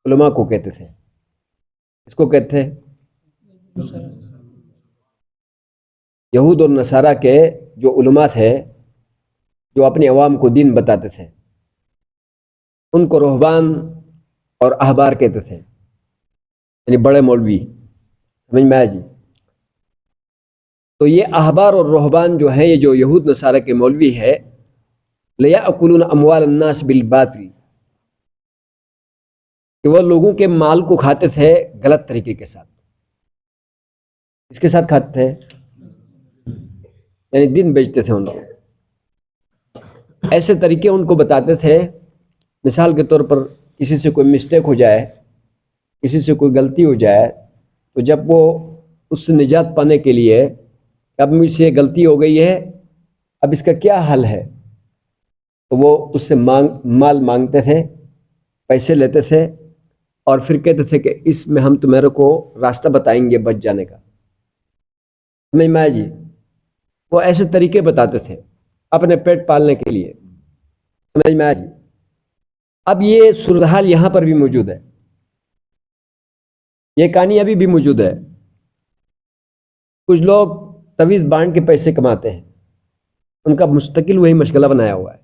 علماء کو کہتے تھے. اس کو کہتے تھے یہود اور نصارہ کے جو علماء تھے جو اپنے عوام کو دین بتاتے تھے ان کو رہبان اور احبار کہتے تھے، یعنی بڑے مولوی. سمجھ میں آیا جی؟ تو یہ احبار اور رہبان جو ہیں، یہ جو یہود نصارہ کے مولوی ہے، لَيَأْكُلُونَ أَمْوَالَ النَّاسِ بِالْبَاطِلِ، کہ وہ لوگوں کے مال کو کھاتے تھے غلط طریقے کے ساتھ. اس کے ساتھ کھاتے تھے یعنی دین بیچتے تھے ان کو. ایسے طریقے ان کو بتاتے تھے. مثال کے طور پر کسی سے کوئی مسٹیک ہو جائے، کسی سے کوئی غلطی ہو جائے، تو جب وہ اس سے نجات پانے کے لیے اب مجھ سے غلطی ہو گئی ہے، اب اس کا کیا حل ہے، تو وہ اس سے مال مانگتے تھے، پیسے لیتے تھے، اور پھر کہتے تھے کہ اس میں ہم تمہارے کو راستہ بتائیں گے بچ جانے کا. سمجھ میں آیا جی؟ وہ ایسے طریقے بتاتے تھے اپنے پیٹ پالنے کے لیے. سمجھ میں آیا جی؟ اب یہ صورتحال یہاں پر بھی موجود ہے، یہ کہانی ابھی بھی موجود ہے. کچھ لوگ تویز بانٹ کے پیسے کماتے ہیں، ان کا مستقل وہی مشغلہ بنایا ہوا ہے.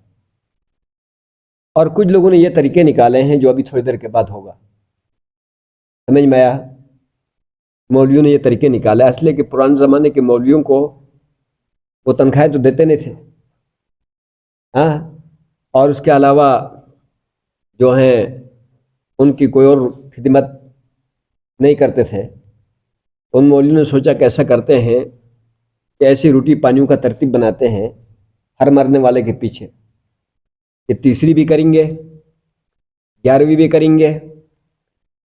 اور کچھ لوگوں نے یہ طریقے نکالے ہیں جو ابھی تھوڑی دیر کے بعد ہوگا. سمجھ میں آیا؟ مولویوں نے یہ طریقے نکالا، اس لیے کہ پرانے زمانے کے مولویوں کو وہ تنخواہیں تو دیتے نہیں تھے، ہاں، اور اس کے علاوہ جو ہیں ان کی کوئی اور خدمت نہیں کرتے تھے. ان مولویوں نے سوچا کہ ایسا کرتے ہیں کہ ایسی روٹی پانیوں کا ترتیب بناتے ہیں ہر مرنے والے کے پیچھے، کہ تیسری بھی کریں گے، 11ویں بھی کریں گے،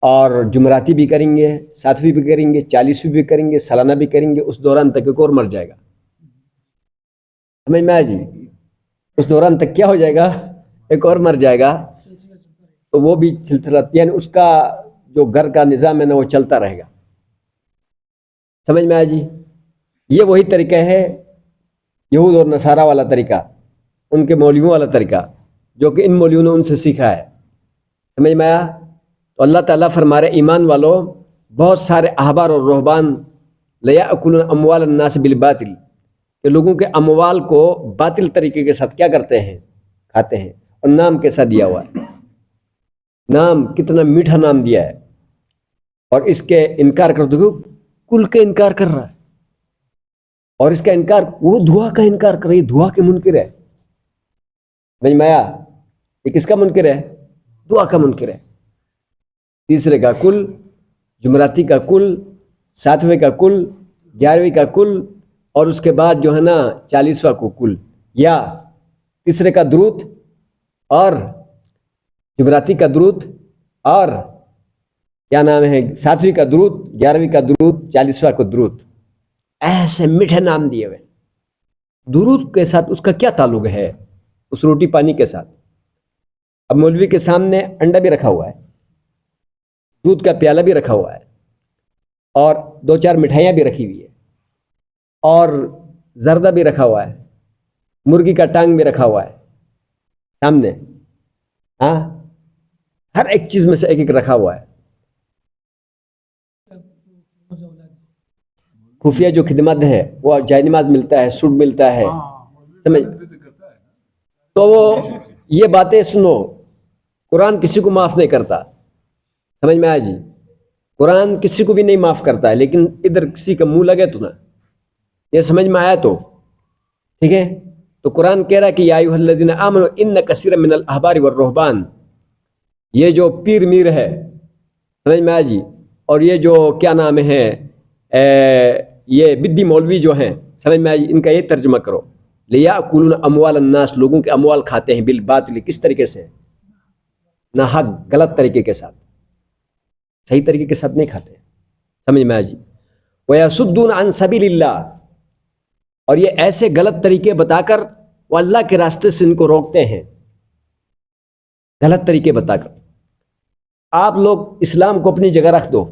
اور جمعراتی بھی کریں گے، 7ویں بھی کریں گے، 40ویں بھی کریں گے، سالانہ بھی کریں گے. اس دوران تک ایک اور مر جائے گا. سمجھ میں آیا جی؟ اس دوران تک کیا ہو جائے گا؟ ایک اور مر جائے گا. تو وہ بھی سلسلہ، یعنی اس کا جو گھر کا نظام ہے نا وہ چلتا رہے گا. سمجھ میں آیا جی؟ یہ وہی طریقہ ہے یہود اور نصارہ والا طریقہ، ان کے مولویوں والا طریقہ، جو کہ ان مولویوں نے ان سے سیکھا ہے. سمجھ میں آیا؟ تو اللہ تعالیٰ فرما رہے ایمان والو، بہت سارے احبار اور رہبان لَيَأْكُلُونَ أَمْوَالَ النَّاسِ بِالْبَاطِلِ، کہ لوگوں کے اموال کو باطل طریقے کے ساتھ کیا کرتے ہیں؟ کھاتے ہیں. اور نام کیسا دیا ہوا ہے، نام کتنا میٹھا نام دیا ہے. اور اس کے انکار کر دو، کل کے انکار کر رہا ہے، اور اس کا انکار، وہ دعا کا انکار کر رہی ہے، دعا کے منکر ہے. سمجھ میں آیا؟ یہ کس کا منکر ہے؟ دعا کا منکر ہے. تیسرے کا کل، جمعراتی کا کل، 7ویں کا کل، 11ویں کا کل، اور اس کے بعد جو ہے نا 40واں کو کل، یا تیسرے کا درود، اور جمعراتی کا درود، اور کیا نام ہے 7ویں کا درود، 11ویں کا درود، 40واں کو درود. ایسے میٹھے نام دیے ہوئے. درود کے ساتھ اس کا کیا تعلق ہے؟ اس روٹی پانی کے ساتھ. اب مولوی کے سامنے انڈا بھی رکھا ہوا ہے، دودھ کا پیالہ بھی رکھا ہوا ہے، اور 2-4 مٹھائیاں بھی رکھی ہوئی ہے، اور زردہ بھی رکھا ہوا ہے، مرغی کا ٹانگ بھی رکھا ہوا ہے سامنے، ہاں، ہر ایک چیز میں سے ایک ایک رکھا ہوا ہے. خفیہ جو خدمت ہے وہ جائے نماز ملتا ہے، سوٹ ملتا ہے. سمجھ؟ تو وہ یہ باتیں سنو، قرآن کسی کو معاف نہیں کرتا. سمجھ میں آیا جی؟ قرآن کسی کو بھی نہیں معاف کرتا ہے، لیکن ادھر کسی کا منہ لگے تو نا، یہ سمجھ میں آیا تو ٹھیک ہے. تو قرآن کہہ رہا ہے کہ یا ایھا الذین آمنوا ان کثیرا من الاحبار والرہبان، یہ جو پیر میر ہے، سمجھ میں آیا جی، اور یہ جو کیا نام ہے یہ بدی مولوی جو ہیں، سمجھ میں آئی، ان کا یہ ترجمہ کرو، لِيَأْكُلُونَ أَمْوَالَ النَّاسِ، لوگوں کے اموال کھاتے ہیں، بالباطل، کس طریقے سے؟ ناحق، غلط طریقے کے ساتھ، صحیح طریقے کے ساتھ نہیں کھاتے. سمجھ میں آئی جی؟ وَيَصُدُّونَ عَنْ سَبِيلِ اللَّهِ، اور یہ ایسے غلط طریقے بتا کر وہ اللہ کے راستے سے ان کو روکتے ہیں، غلط طریقے بتا کر. آپ لوگ اسلام کو اپنی جگہ رکھ دو،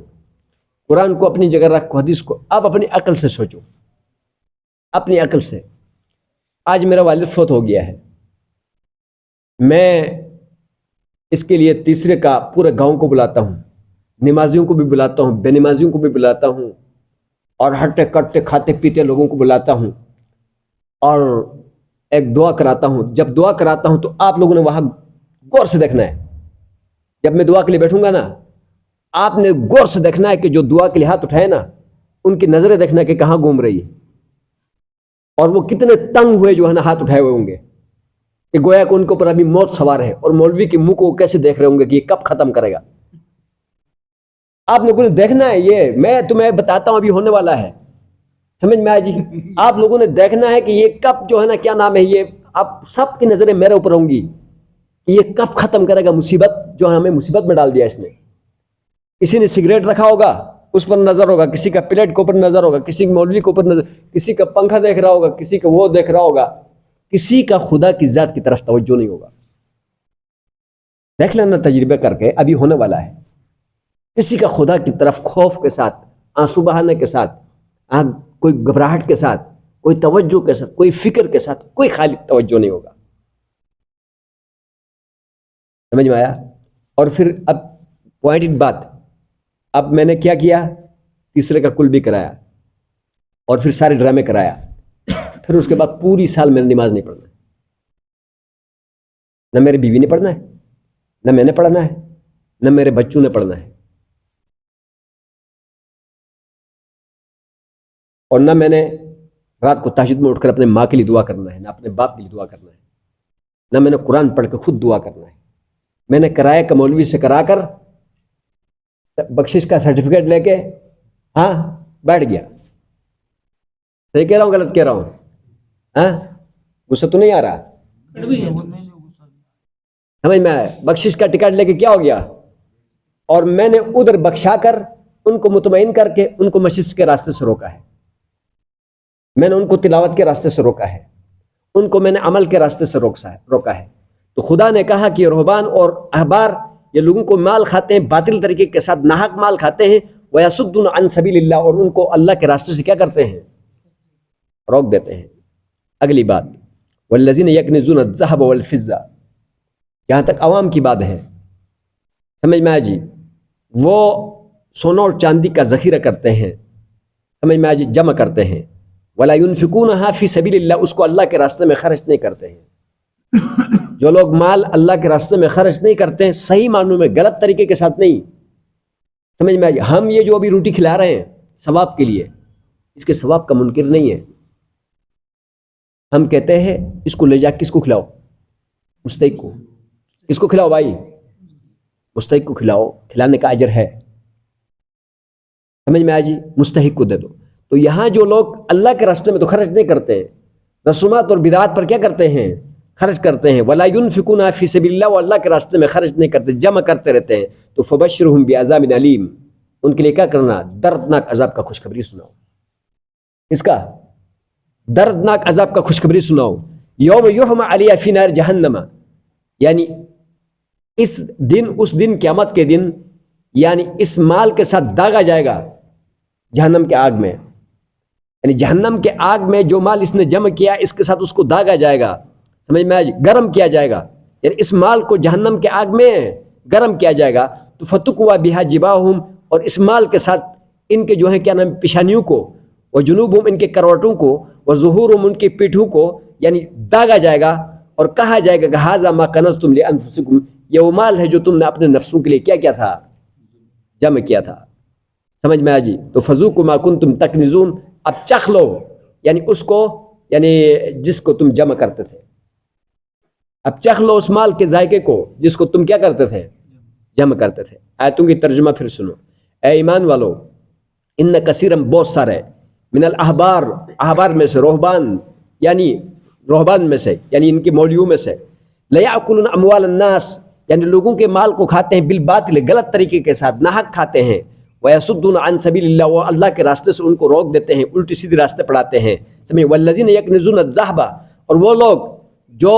قرآن کو اپنی جگہ رکھو، حدیث کو. آپ اپنی عقل سے سوچو، اپنی عقل سے. آج میرا والد فوت ہو گیا ہے، میں اس کے لیے تیسرے کا پورے گاؤں کو بلاتا ہوں، نمازیوں کو بھی بلاتا ہوں، بے نمازیوں کو بھی بلاتا ہوں، اور ہٹے کٹے کھاتے پیتے لوگوں کو بلاتا ہوں، اور ایک دعا کراتا ہوں۔ جب دعا کراتا ہوں تو آپ لوگوں نے وہاں غور سے دیکھنا ہے۔ جب میں دعا کے لیے بیٹھوں گا نا، آپ نے غور سے دیکھنا ہے کہ جو دعا کے لیے ہاتھ اٹھائے نا، ان کی نظریں دیکھنا ہے کہ کہاں گھوم رہی ہے، اور وہ کتنے تنگ ہوئے جو ہے نا ہاتھ اٹھائے ہوئے ہوں گے، کہ گویا کہ ان کے اوپر ابھی موت سوار ہے، اور مولوی کے منہ کو کیسے دیکھ رہے ہوں گے کہ یہ کب ختم کرے گا۔ آپ لوگوں نے دیکھنا ہے، یہ میں تمہیں بتاتا ہوں ابھی ہونے والا ہے، سمجھ میں آیا جی؟ آپ لوگوں نے دیکھنا ہے کہ یہ کب جو ہے نا کیا نام ہے، یہ آپ سب کی نظریں میرے اوپر ہوں گی کہ یہ کب ختم کرے گا مصیبت جو ہمیں مصیبت میں ڈال دیا اس نے۔ کسی نے سگریٹ رکھا ہوگا، اس پر نظر ہوگا، کسی کا پلیٹ کے اوپر نظر ہوگا، کسی مولوی کے اوپر نظر، کسی کا پنکھا دیکھ رہا ہوگا، کسی کا وہ دیکھ رہا ہوگا، کسی کا خدا کی ذات کی طرف توجہ نہیں ہوگا۔ دیکھ لینا تجربہ کر کے، ابھی ہونے والا ہے۔ کسی کا خدا کی طرف خوف کے ساتھ، آنسو بہانے کے ساتھ، کوئی گھبراہٹ کے ساتھ، کوئی توجہ کے ساتھ، کوئی فکر کے ساتھ، کوئی خالق توجہ نہیں ہوگا۔ سمجھ میں آیا؟ اور پھر اب پوائنٹڈ بات، اب میں نے کیا کیا، تیسرے کا کل بھی کرایا، اور پھر سارے ڈرامے کرایا، پھر اس کے بعد پوری سال میں نے نماز نہیں پڑھنا ہے، نہ میری بیوی نے پڑھنا ہے، نہ میں نے پڑھنا ہے، نہ میرے بچوں نے پڑھنا ہے، اور نہ میں نے رات کو تہجد میں اٹھ کر اپنے ماں کے لیے دعا کرنا ہے، نہ اپنے باپ کے لیے دعا کرنا ہے، نہ میں نے قرآن پڑھ کے خود دعا کرنا ہے۔ میں نے کرائے کا مولوی سے کرا کر بخشش کا سرٹیفکیٹ لے کے بیٹھ گیا۔ صحیح کہہ رہا ہوں غلط کہہ رہا ہوں؟ غصہ تو نہیں آ رہا؟ سمجھ میں آیا؟ بخشش کا ٹکٹ لے کے کیا ہو گیا، اور میں نے ادھر بخشا کر ان کو مطمئن کر کے ان کو مسجد کے راستے سے روکا ہے، میں نے ان کو تلاوت کے راستے سے روکا ہے، ان کو میں نے عمل کے راستے سے روکا ہے۔ تو خدا نے کہا کہ رہبان اور احبار یہ لوگوں کو مال کھاتے ہیں، باطل طریقے کے ساتھ ناحق مال کھاتے ہیں، وَيَصُدُّونَ عَنْ سَبِيلِ اللَّهِ، اور ان کو اللہ کے راستے سے کیا کرتے ہیں، روک دیتے ہیں۔ اگلی بات، وَالَّذِينَ يَكْنِزُونَ الذَّهَبَ وَالْفِضَّةَ، یہاں تک عوام کی بات ہے، سمجھ میں آیا جی؟ وہ سونا اور چاندی کا ذخیرہ کرتے ہیں، سمجھ میں آیا جی؟ جمع کرتے ہیں، وَلَا يُنْفِقُونَهَا فِي سَبِيلِ اللَّهِ، اس کو اللہ کے راستے میں خرچ نہیں کرتے ہیں۔ جو لوگ مال اللہ کے راستے میں خرچ نہیں کرتے ہیں، صحیح معنوں میں، غلط طریقے کے ساتھ نہیں، سمجھ میں آئی؟ ہم یہ جو ابھی روٹی کھلا رہے ہیں ثواب کے لیے، اس کے ثواب کا منکر نہیں ہے۔ ہم کہتے ہیں اس کو لے جا کس کو کھلاؤ، مستحق کو۔ کس کو کھلاؤ بھائی؟ مستحق کو کھلاؤ، کھلانے کا اجر ہے، سمجھ میں آئی جی؟ مستحق کو دے دو۔ تو یہاں جو لوگ اللہ کے راستے میں تو خرچ نہیں کرتے ہیں، رسومات اور بدعات پر کیا کرتے ہیں، خرچ کرتے ہیں، وَلَا يُنْفِقُونَ فِي سَبِيلِ اللَّهِ، وہ اللہ کے راستے میں خرچ نہیں کرتے، جمع کرتے رہتے ہیں۔ تو فَبَشِّرْهُمْ بِعَذَابٍ أَلِيمٍ، ان کے لیے کیا کرنا، دردناک عذاب کا خوشخبری سناؤ۔ اس کا دردناک عذاب کا خوشخبری سناؤ۔ یوم یحمى علیہ فی نار جہنم، یعنی اس دن قیامت کے دن، یعنی اس مال کے ساتھ داغا جائے گا جہنم کے آگ میں، یعنی جہنم کے آگ میں جو مال اس نے جمع کیا اس کے ساتھ اس کو داغا جائے گا، سمجھ میں آج گرم کیا جائے گا، یعنی اس مال کو جہنم کے آگ میں گرم کیا جائے گا۔ تو فتقوا بہا جباہم، اور اس مال کے ساتھ ان کے جو ہے کیا نام پیشانیوں کو، وجنوبہم ان کے کروٹوں کو، وظہورہم ان کی پیٹھوں کو، یعنی داغا جائے گا، اور کہا جائے گا کہ ھذا ما کنزتم لانفسکم، یہ وہ مال ہے جو تم نے اپنے نفسوں کے لیے کیا تھا، جمع کیا تھا، سمجھ میں آ جی؟ تو فذوقوا ما کنتم تکنزون، اب چکھ لو، یعنی اس کو، یعنی جس کو تم جمع کرتے تھے، اب چکھ لو اس مال کے ذائقے کو جس کو تم کیا کرتے تھے، جمع کرتے تھے۔ آیتوں کی ترجمہ پھر سنو، اے ایمان والو، ان کثیرم بہت سارے، من الاحبار، احبار میں سے، رہبان میں سے، یعنی ان کے مولیوں میں سے، لیاکلون اموال الناس، یعنی لوگوں کے مال کو کھاتے ہیں، بالباطل، غلط طریقے کے ساتھ، ناحق کھاتے ہیں، وَيَصُدُّونَ عَنْ سَبِيلِ اللَّهِ، وہ اللہ کے راستے سے ان کو روک دیتے ہیں، الٹی سیدھی راستے پڑھاتے ہیں، سمجھے؟ وَالَّذِينَ يَكْنِزُونَ الذَّهَبَ، اور وہ لوگ جو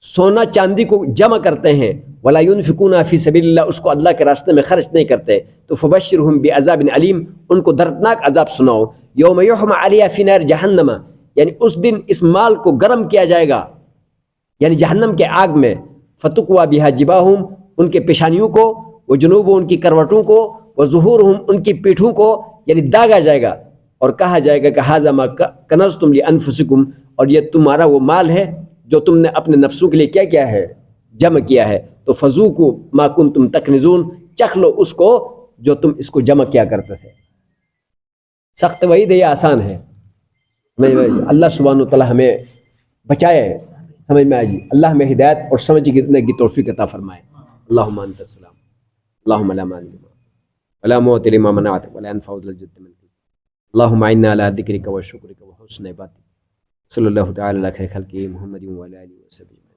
سونا چاندی کو جمع کرتے ہیں، وَلَا يُنْفِقُونَ فِي سَبِيلِ اللَّهِ، اس کو اللہ کے راستے میں خرچ نہیں کرتے، تو فَبَشِّرْهُمْ بِعَذَابٍ أَلِيمٍ، ان کو دردناک عذاب سناؤ۔ یوم یحمى علیہ فی نار جہنم، یعنی اس دن اس مال کو گرم کیا جائے گا، یعنی جہنم کے آگ میں، فتقوا بها جباہم، ان کے پیشانیوں کو، وجنوب ان کی کروٹوں کو، وظہورہم ان کی پیٹھوں کو، یعنی داغا جائے گا اور کہا جائے گا کہ ھذا ما کنزتم لانفسکم، اور یہ تمہارا وہ مال ہے جو تم نے اپنے نفسوں کے لیے کیا کیا ہے، جمع کیا ہے، تو فذوقوا ما کنتم تکنزون، چکھ لو اس کو جو تم اس کو جمع کیا کرتے تھے۔ سخت وعید ہے یا آسان ہے؟ اللہ سبحانہ وتعالی ہمیں بچائے، سمجھ میں آئے جی، اللہ ہمیں ہدایت اور سمجھنے کی توفیق عطا فرمائے۔ اللہم انت السلام، اللہم لا مانع لما ولا معطی لما منعت ولا ينفع ذا الجد منک، اللہم اعنا علی ذکرک و شکرک و حسن عبادتک، صلی اللہ تعالی علی خیر خلقہ محمد و علی آلہ وصحبہ۔